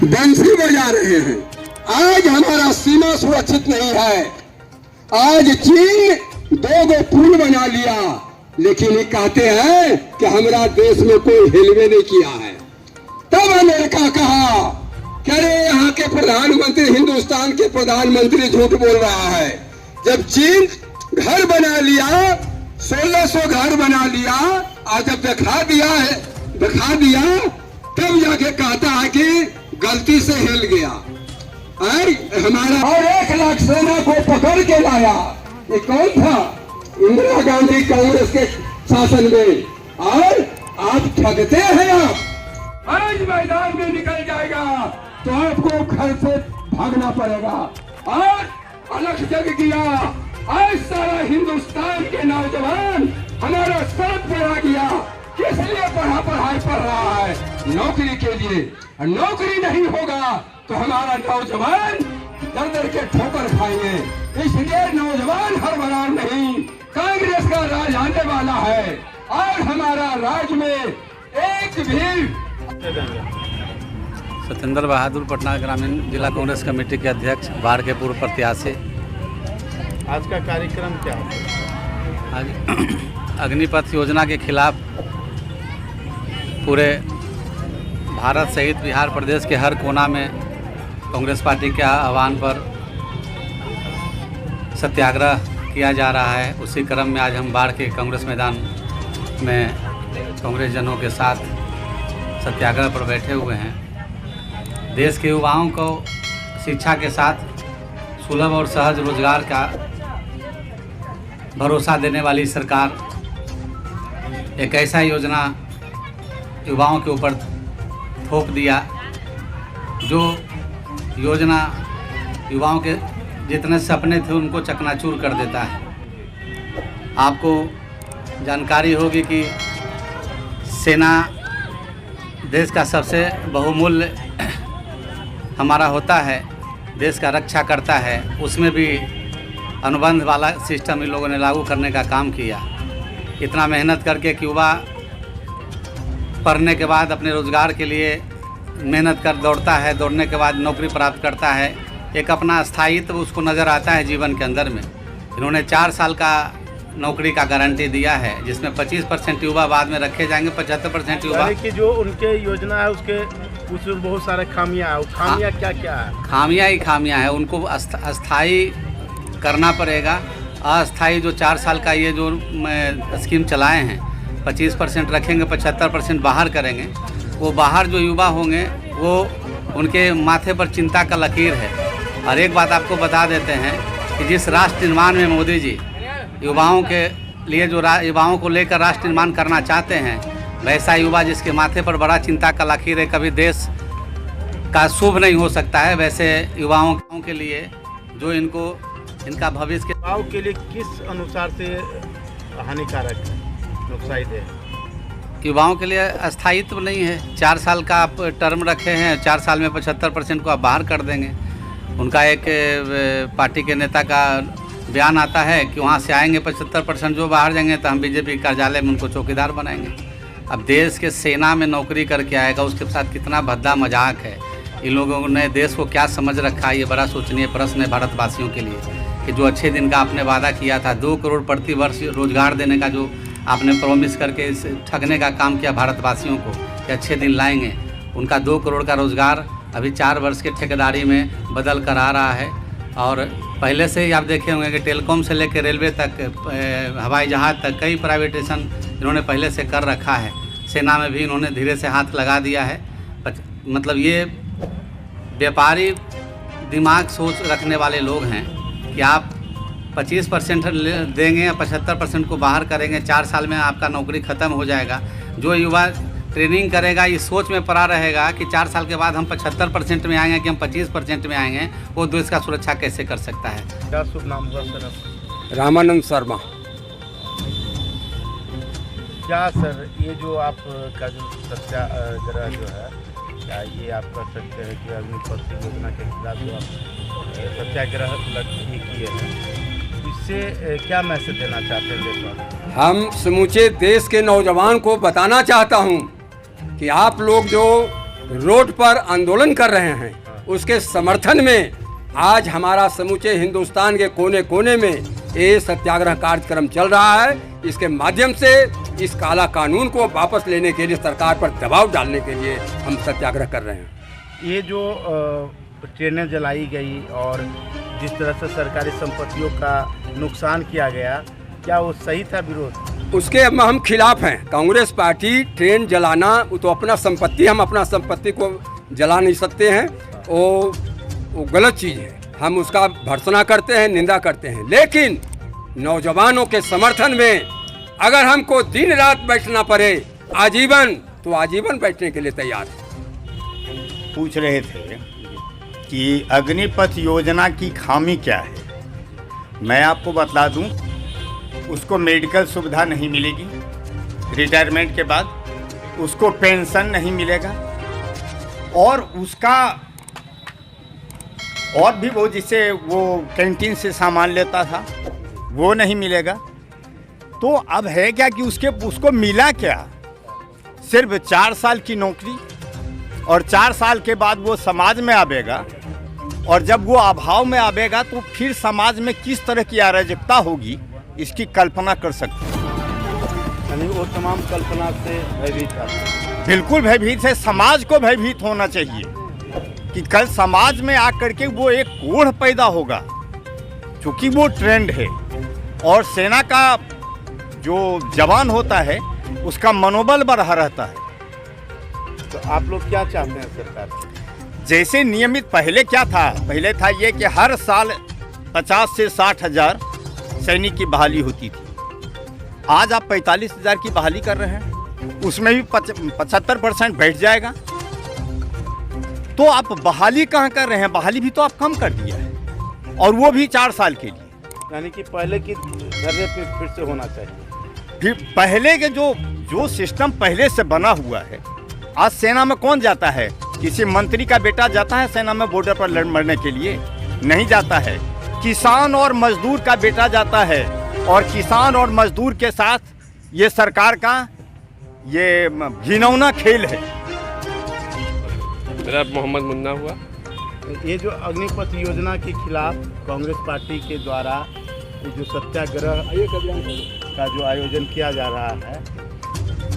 बंसी बजा रहे हैं। आज हमारा सीमा सुरक्षित नहीं है। आज चीन 2 पुल बना लिया, लेकिन ये कहते हैं कि हमारा देश में कोई हेलवे नहीं किया है। तब अमेरिका कहा कि अरे यहाँ के प्रधानमंत्री, हिंदुस्तान के प्रधानमंत्री झूठ बोल रहा है। जब चीन घर बना लिया, 1600 घर बना लिया, और जब दिखा दिया तब जाके कहता है कि गलती से हिल गया। हमारा और 1 लाख सेना को पकड़ के लाया। ये कौन था? इंदिरा गांधी कांग्रेस के शासन में। और आप ठगते हैं। आप आज मैदान में निकल जाएगा तो आपको घर से भागना पड़ेगा। और अलग जग गया। आज सारा हिंदुस्तान के नौजवान हमारा साथ पे आ गया। किस लिए पढ़ाई पढ़ रहा है? नौकरी के लिए। नौकरी नहीं होगा तो हमारा नौजवान दर दर के ठोकर खाएंगे। इसलिए नौजवान हर बरार नहीं, कांग्रेस का राज आने वाला है। और हमारा राज में एक भी। सत्येंद्र बहादुर, पटना ग्रामीण जिला कांग्रेस कमेटी के अध्यक्ष, बाढ़ के पूर्व प्रत्याशी। आज का कार्यक्रम क्या है? आज अग्निपथ योजना के खिलाफ पूरे भारत सहित बिहार प्रदेश के हर कोना में कांग्रेस पार्टी के आह्वान पर सत्याग्रह किया जा रहा है। उसी क्रम में आज हम बाढ़ के कांग्रेस मैदान में कांग्रेस जनों के साथ सत्याग्रह पर बैठे हुए हैं। देश के युवाओं को शिक्षा के साथ सुलभ और सहज रोजगार का भरोसा देने वाली सरकार एक ऐसा योजना युवाओं के ऊपर थोप दिया जो योजना युवाओं के जितने सपने थे उनको चकनाचूर कर देता है। आपको जानकारी होगी कि सेना देश का सबसे बहुमूल्य हमारा होता है, देश का रक्षा करता है। उसमें भी अनुबंध वाला सिस्टम इन लोगों ने लागू करने का काम किया। इतना मेहनत करके कि युवा पढ़ने के बाद अपने रोज़गार के लिए मेहनत कर दौड़ता है, दौड़ने के बाद नौकरी प्राप्त करता है, एक अपना स्थायित्व उसको नज़र आता है जीवन के अंदर में। इन्होंने 4 साल का नौकरी का गारंटी दिया है, जिसमें 25% युवा बाद में रखे जाएंगे, 75% युवा कि जो उनके योजना है उसमें बहुत सारे खामियां हैं। खामियां क्या क्या है? खामियां ही खामियां है। उनको अस्थाई करना पड़ेगा। अस्थाई जो 4 साल का ये जो स्कीम चलाए हैं, 25% रखेंगे, 75% बाहर करेंगे। वो बाहर जो युवा होंगे वो उनके माथे पर चिंता का लकीर है। और एक बात आपको बता देते हैं कि जिस राष्ट्र निर्माण में मोदी जी युवाओं के लिए जो युवाओं को लेकर राष्ट्र निर्माण करना चाहते हैं, वैसा युवा जिसके माथे पर बड़ा चिंता का लकीर है, कभी देश का शुभ नहीं हो सकता है। वैसे युवाओं के लिए जो इनका भविष्य युवाओं के लिए किस अनुसार से हानिकारक है, नुकसानदेह है? युवाओं के लिए अस्थायित्व नहीं है। 4 साल का आप टर्म रखे हैं, 4 साल में 75% को आप बाहर कर देंगे। उनका एक पार्टी के नेता का बयान आता है कि वहाँ से आएंगे 75% जो बाहर जाएंगे तो हम बीजेपी कार्यालय में उनको चौकीदार बनाएंगे। अब देश के सेना में नौकरी करके आएगा, उसके साथ कितना भद्दा मजाक है। इन लोगों ने देश को क्या समझ रखा है, ये बड़ा सोचनीय प्रश्न है भारतवासियों के लिए। कि जो अच्छे दिन का आपने वादा किया था, 2 करोड़ प्रति वर्ष रोजगार देने का जो आपने प्रॉमिस करके ठगने का काम किया भारतवासियों को कि अच्छे दिन लाएंगे, उनका 2 करोड़ का रोज़गार अभी 4 वर्ष के ठेकेदारी में बदल कर आ रहा है। और पहले से ही आप देखे होंगे कि टेलीकॉम से लेकर रेलवे तक, हवाई जहाज़ तक कई प्राइवेटेशन इन्होंने पहले से कर रखा है। सेना में भी इन्होंने धीरे से हाथ लगा दिया है। मतलब ये व्यापारी दिमाग सोच रखने वाले लोग हैं कि आप 25% देंगे या 75% को बाहर करेंगे, 4 साल में आपका नौकरी ख़त्म हो जाएगा। जो युवा ट्रेनिंग करेगा इस सोच में पड़ा रहेगा कि 4 साल के बाद हम 75% में आएंगे कि हम 25% में आएंगे, वो देश का सुरक्षा कैसे कर सकता है? क्या शुभ नाम हुआ सर? रामानंद शर्मा। क्या सर ये जो आपका जो सत्याग्रह जो है, क्या ये आप कर सकते हैं कि अग्निपथ योजना के खिलाफ जो आप सत्याग्रह किए हैं, इससे क्या मैसेज देना चाहते हैं देशवासियों? हम समूचे देश के नौजवान को बताना चाहता हूं कि आप लोग जो रोड पर आंदोलन कर रहे हैं, उसके समर्थन में आज हमारा समूचे हिंदुस्तान के कोने कोने में ये सत्याग्रह कार्यक्रम चल रहा है। इसके माध्यम से इस काला कानून को वापस लेने के लिए, सरकार पर दबाव डालने के लिए हम सत्याग्रह कर रहे हैं। ये जो ट्रेनें जलाई गई और जिस तरह से सरकारी संपत्तियों का नुकसान किया गया, क्या वो सही था विरोध? उसके हम खिलाफ हैं। कांग्रेस पार्टी ट्रेन जलाना, वो तो अपना संपत्ति, हम अपना संपत्ति को जला नहीं सकते हैं, वो गलत चीज़ है। हम उसका भर्त्सना करते हैं, निंदा करते हैं, लेकिन नौजवानों के समर्थन में अगर हमको दिन रात बैठना पड़े आजीवन, तो आजीवन बैठने के लिए तैयार है। पूछ रहे थे कि अग्निपथ योजना की खामी क्या है। मैं आपको बता दूं, उसको मेडिकल सुविधा नहीं मिलेगी, रिटायरमेंट के बाद उसको पेंशन नहीं मिलेगा, और उसका और भी वो जिससे वो कैंटीन से सामान लेता था वो नहीं मिलेगा। तो अब है क्या कि उसको मिला क्या? सिर्फ 4 साल की नौकरी, और 4 साल के बाद वो समाज में आवेगा, और जब वो अभाव में आवेगा तो फिर समाज में किस तरह की अराजकता होगी, इसकी कल्पना कर सकते हैं। यानी वो तमाम कल्पना से भयभीत था। बिल्कुल भयभीत है। समाज को भयभीत होना चाहिए कि कल समाज में आकर के वो एक कोढ़ पैदा होगा, क्योंकि वो ट्रेंड है, और सेना का जो जवान होता है उसका मनोबल बढ़ा रहता है। तो आप लोग क्या चाहते हैं सरकार से? जैसे नियमित पहले क्या था, पहले था ये कि हर साल 50 से 60 हज़ार सैनिक की बहाली होती थी। आज आप 45 हज़ार की बहाली कर रहे हैं, उसमें भी 75% बैठ जाएगा। तो आप बहाली कहाँ कर रहे हैं? बहाली भी तो आप कम कर दिया है, और वो भी 4 साल के लिए। यानी कि पहले की धरने पे फिर से होना चाहिए। फिर पहले के जो सिस्टम पहले से बना हुआ है, आज सेना में कौन जाता है? किसी मंत्री का बेटा जाता है सेना में बॉर्डर पर लड़ मरने के लिए? नहीं जाता है। किसान और मजदूर का बेटा जाता है, और किसान और मजदूर के साथ ये सरकार का ये घिनौना खेल है। मेरा मोहम्मद मुन्ना हुआ। ये जो अग्निपथ योजना के खिलाफ कांग्रेस पार्टी के द्वारा ये जो सत्याग्रह का जो आयोजन किया जा रहा है,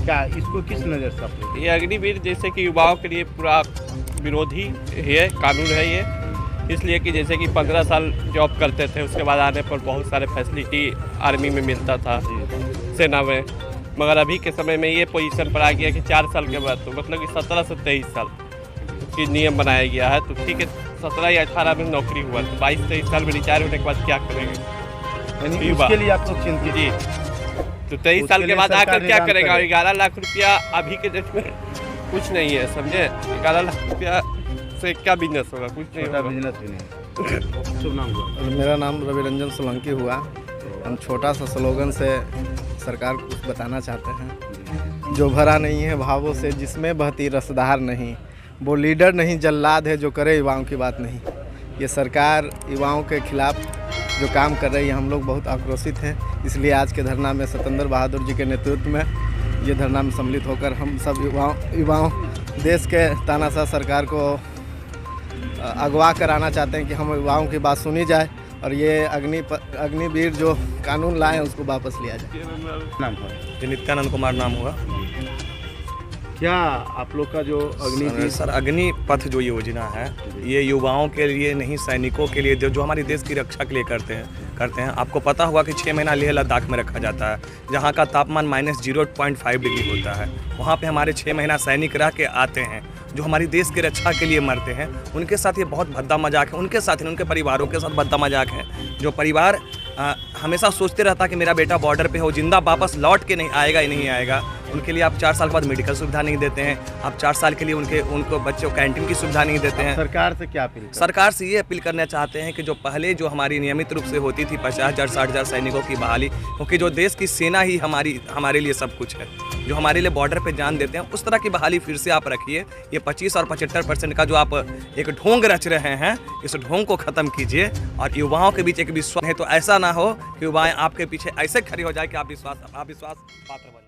क्या इसको किस नज़र से आप? ये अग्निवीर जैसे कि युवाओं के लिए पूरा विरोधी है, कानून है ये। इसलिए कि जैसे कि 15 साल जॉब करते थे, उसके बाद आने पर बहुत सारे फैसिलिटी आर्मी में मिलता था, सेना में, मगर अभी के समय में ये पोजीशन पर आ गया कि 4 साल के बाद, तो मतलब कि 17 से 23 साल की नियम बनाया गया है। तो ठीक है, 17 या 18 में नौकरी हुआ, तो 22-23 साल में रिटायर होने के बाद क्या करेंगे? यानी उसके लिए आप लोग चिंतित? जी, तो 23 साल के बाद आकर क्या करेगा? 11 लाख रुपया अभी के डेट में कुछ नहीं है, समझे? 11 लाख रुपया से क्या बिजनेस होगा? कुछ नहीं होगा। बिजनेस भी नहीं। शुभ नाम हुआ? मेरा नाम रवि रंजन सोलंकी हुआ। हम छोटा सा स्लोगन से सरकार को कुछ बताना चाहते हैं। जो भरा नहीं है भावों से, जिसमें बहती रसधार नहीं, वो लीडर नहीं जल्लाद है जो करे युवाओं की बात नहीं। ये सरकार युवाओं के खिलाफ जो काम कर रही है, हम लोग बहुत आक्रोशित हैं। इसलिए आज के धरना में सत्येंद्र बहादुर जी के नेतृत्व में ये धरना में सम्मिलित होकर हम सब युवाओं देश के तानाशाह सरकार को अगवा कराना चाहते हैं कि हम युवाओं की बात सुनी जाए, और ये अग्निवीर जो कानून लाए हैं उसको वापस लिया जाए। नाम हुआ? नित्यानंद कुमार नाम हुआ। क्या आप लोग का जो अग्निवीर सर, अग्निपथ जो योजना है, ये युवाओं के लिए नहीं, सैनिकों के लिए, जो हमारी देश की रक्षा के लिए करते हैं। आपको पता होगा कि 6 महीना लेह लद्दाख में रखा जाता है, जहाँ का तापमान -0.5 डिग्री होता है। वहाँ पे हमारे 6 महीना सैनिक रह के आते हैं, जो हमारी देश की रक्षा के लिए मरते हैं। उनके साथ ये बहुत भद्दा मजाक है, उनके साथ, उनके परिवारों के साथ भद्दा मजाक है। जो परिवार हमेशा सोचते रहता कि मेरा बेटा बॉर्डर पे हो, जिंदा वापस लौट के नहीं आएगा ही नहीं आएगा, उनके लिए आप 4 साल बाद मेडिकल सुविधा नहीं देते हैं। आप 4 साल के लिए उनको बच्चों कैंटीन की सुविधा नहीं देते हैं। सरकार से क्या अपील? सरकार से ये अपील करना चाहते हैं कि जो पहले जो हमारी नियमित रूप से होती थी 50,000 60,000 सैनिकों की बहाली, क्योंकि जो देश की सेना ही हमारे लिए सब कुछ है, जो हमारे लिए बॉर्डर पे जान देते हैं, उस तरह की बहाली फिर से आप रखिए। ये 25 और 75% का जो आप एक ढोंग रच रहे हैं, इस ढोंग को ख़त्म कीजिए, और युवाओं के बीच एक विश्वास है, तो ऐसा ना हो कि युवाएं आपके पीछे ऐसे खड़े हो जाए कि आप विश्वास पात्र बन।